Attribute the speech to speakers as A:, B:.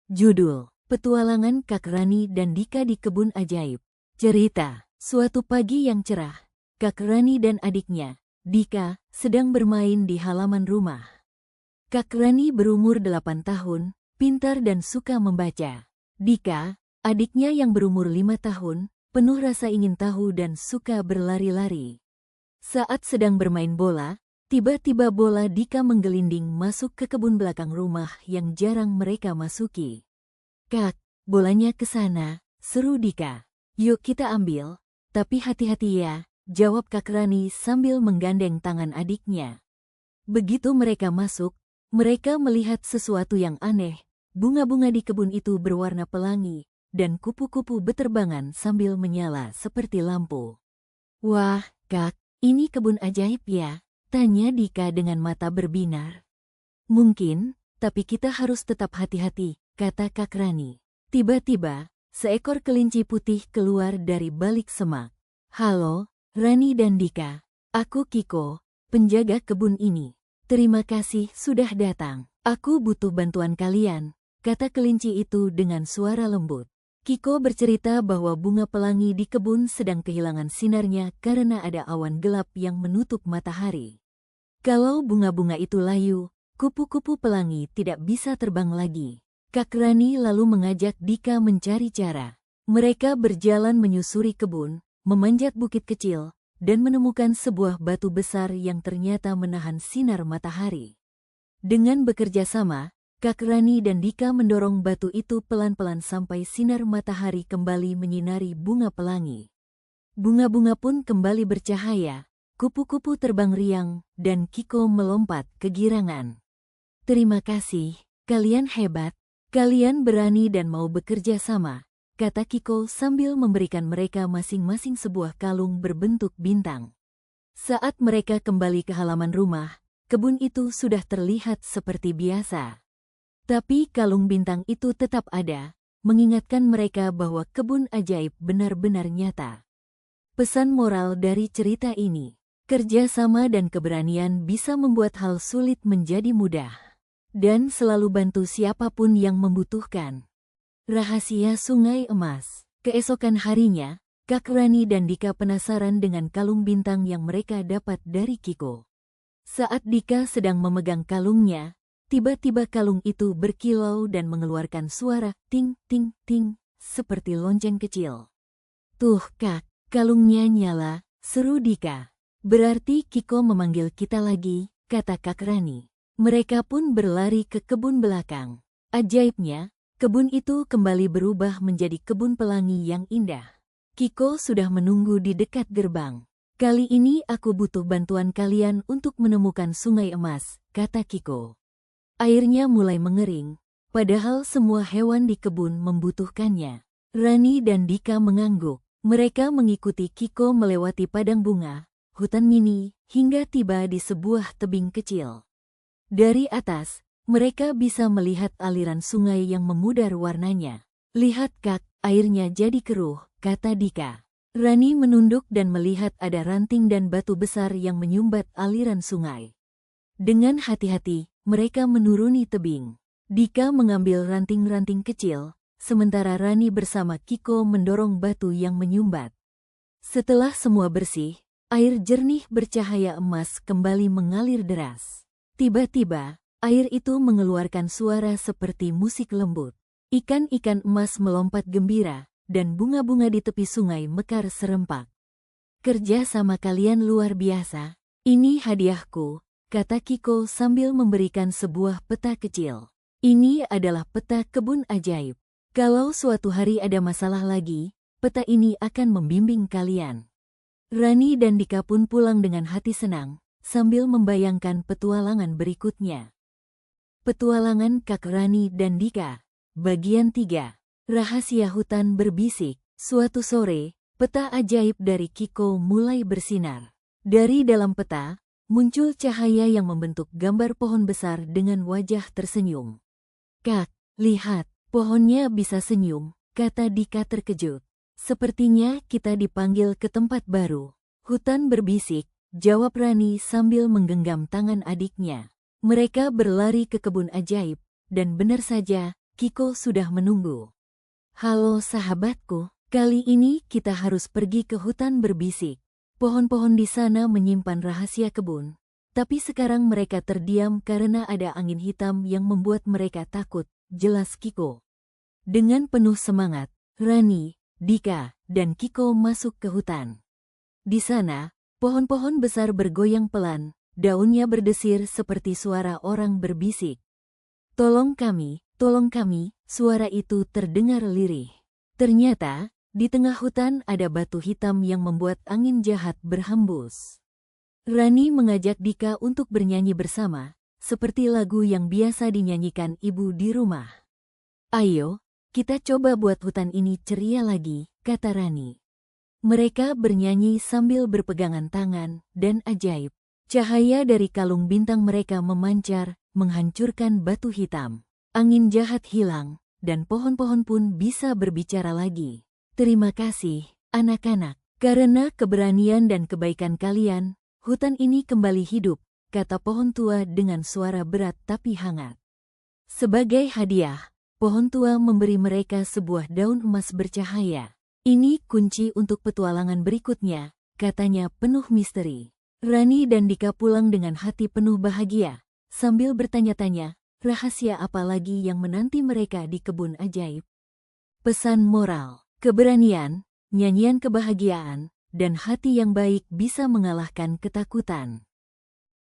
A: Judul: Petualangan Kak Rani dan Dika di Kebun Ajaib. Cerita: suatu pagi yang cerah, Kak Rani dan adiknya, Dika, sedang bermain di halaman rumah. Kak Rani berumur 8 tahun, pintar dan suka membaca. Dika, adiknya yang berumur 5 tahun, penuh rasa ingin tahu dan suka berlari-lari. Saat sedang bermain bola, tiba-tiba bola Dika menggelinding masuk ke kebun belakang rumah yang jarang mereka masuki. "Kak, bolanya ke sana," seru Dika. "Yuk kita ambil, tapi hati-hati ya," jawab Kak Rani sambil menggandeng tangan adiknya. Begitu mereka masuk, mereka melihat sesuatu yang aneh. Bunga-bunga di kebun itu berwarna pelangi, dan kupu-kupu beterbangan sambil menyala seperti lampu. "Wah, Kak, ini kebun ajaib ya?" tanya Dika dengan mata berbinar. "Mungkin, tapi kita harus tetap hati-hati," kata Kak Rani. Tiba-tiba, seekor kelinci putih keluar dari balik semak. "Halo, Rani dan Dika. Aku Kiko, penjaga kebun ini. Terima kasih sudah datang. Aku butuh bantuan kalian," kata kelinci itu dengan suara lembut. Kiko bercerita bahwa bunga pelangi di kebun sedang kehilangan sinarnya karena ada awan gelap yang menutup matahari. Kalau bunga-bunga itu layu, kupu-kupu pelangi tidak bisa terbang lagi. Kak Rani lalu mengajak Dika mencari cara. Mereka berjalan menyusuri kebun, memanjat bukit kecil, dan menemukan sebuah batu besar yang ternyata menahan sinar matahari. Dengan bekerja sama, Kak Rani dan Dika mendorong batu itu pelan-pelan sampai sinar matahari kembali menyinari bunga pelangi. Bunga-bunga pun kembali bercahaya, kupu-kupu terbang riang, dan Kiko melompat kegirangan. "Terima kasih, kalian hebat. Kalian berani dan mau bekerja sama," kata Kiko sambil memberikan mereka masing-masing sebuah kalung berbentuk bintang. Saat mereka kembali ke halaman rumah, kebun itu sudah terlihat seperti biasa. Tapi kalung bintang itu tetap ada, mengingatkan mereka bahwa kebun ajaib benar-benar nyata. Pesan moral dari cerita ini: kerjasama dan keberanian bisa membuat hal sulit menjadi mudah. Dan selalu bantu siapapun yang membutuhkan. Rahasia Sungai Emas. Keesokan harinya, Kak Rani dan Dika penasaran dengan kalung bintang yang mereka dapat dari Kiko. Saat Dika sedang memegang kalungnya, tiba-tiba kalung itu berkilau dan mengeluarkan suara ting ting ting seperti lonceng kecil. "Tuh Kak, kalungnya nyala," seru Dika. "Berarti Kiko memanggil kita lagi," kata Kak Rani. Mereka pun berlari ke kebun belakang. Ajaibnya, kebun itu kembali berubah menjadi kebun pelangi yang indah. Kiko sudah menunggu di dekat gerbang. "Kali ini aku butuh bantuan kalian untuk menemukan sungai emas," kata Kiko. Airnya mulai mengering, padahal semua hewan di kebun membutuhkannya. Rani dan Dika mengangguk. Mereka mengikuti Kiko melewati padang bunga, hutan mini, hingga tiba di sebuah tebing kecil. Dari atas, mereka bisa melihat aliran sungai yang memudar warnanya. "Lihat Kak, airnya jadi keruh," kata Dika. Rani menunduk dan melihat ada ranting dan batu besar yang menyumbat aliran sungai. Dengan hati-hati, mereka menuruni tebing. Dika mengambil ranting-ranting kecil, sementara Rani bersama Kiko mendorong batu yang menyumbat. Setelah semua bersih, air jernih bercahaya emas kembali mengalir deras. Tiba-tiba, air itu mengeluarkan suara seperti musik lembut. Ikan-ikan emas melompat gembira, dan bunga-bunga di tepi sungai mekar serempak. "Kerja sama kalian luar biasa. Ini hadiahku," kata Kiko sambil memberikan sebuah peta kecil. "Ini adalah peta kebun ajaib. Kalau suatu hari ada masalah lagi, peta ini akan membimbing kalian." Rani dan Dika pun pulang dengan hati senang, sambil membayangkan petualangan berikutnya. Petualangan Kak Rani dan Dika. Bagian 3. Rahasia Hutan Berbisik. Suatu sore, peta ajaib dari Kiko mulai bersinar. Dari dalam peta, muncul cahaya yang membentuk gambar pohon besar dengan wajah tersenyum. "Kak, lihat, pohonnya bisa senyum," kata Dika terkejut. "Sepertinya kita dipanggil ke tempat baru." "Hutan berbisik," jawab Rani sambil menggenggam tangan adiknya. Mereka berlari ke kebun ajaib, dan benar saja, Kiko sudah menunggu. Halo sahabatku, kali ini kita harus pergi ke hutan berbisik. Pohon-pohon di sana menyimpan rahasia kebun. Tapi sekarang mereka terdiam karena ada angin hitam yang membuat mereka takut, jelas Kiko. Dengan penuh semangat, Rani, Dika, dan Kiko masuk ke hutan. Di sana, pohon-pohon besar bergoyang pelan, daunnya berdesir seperti suara orang berbisik. Tolong kami, suara itu terdengar lirih. Ternyata, di tengah hutan ada batu hitam yang membuat angin jahat berhembus. Rani mengajak Dika untuk bernyanyi bersama, seperti lagu yang biasa dinyanyikan ibu di rumah. Ayo, kita coba buat hutan ini ceria lagi, kata Rani. Mereka bernyanyi sambil berpegangan tangan, dan ajaib. Cahaya dari kalung bintang mereka memancar, menghancurkan batu hitam. Angin jahat hilang, dan pohon-pohon pun bisa berbicara lagi. Terima kasih, anak-anak. Karena keberanian dan kebaikan kalian, hutan ini kembali hidup, kata pohon tua dengan suara berat tapi hangat. Sebagai hadiah, pohon tua memberi mereka sebuah daun emas bercahaya. Ini kunci untuk petualangan berikutnya, katanya penuh misteri. Rani dan Dika pulang dengan hati penuh bahagia, sambil bertanya-tanya, rahasia apa lagi yang menanti mereka di kebun ajaib. Pesan moral. Keberanian, nyanyian kebahagiaan, dan hati yang baik bisa mengalahkan ketakutan.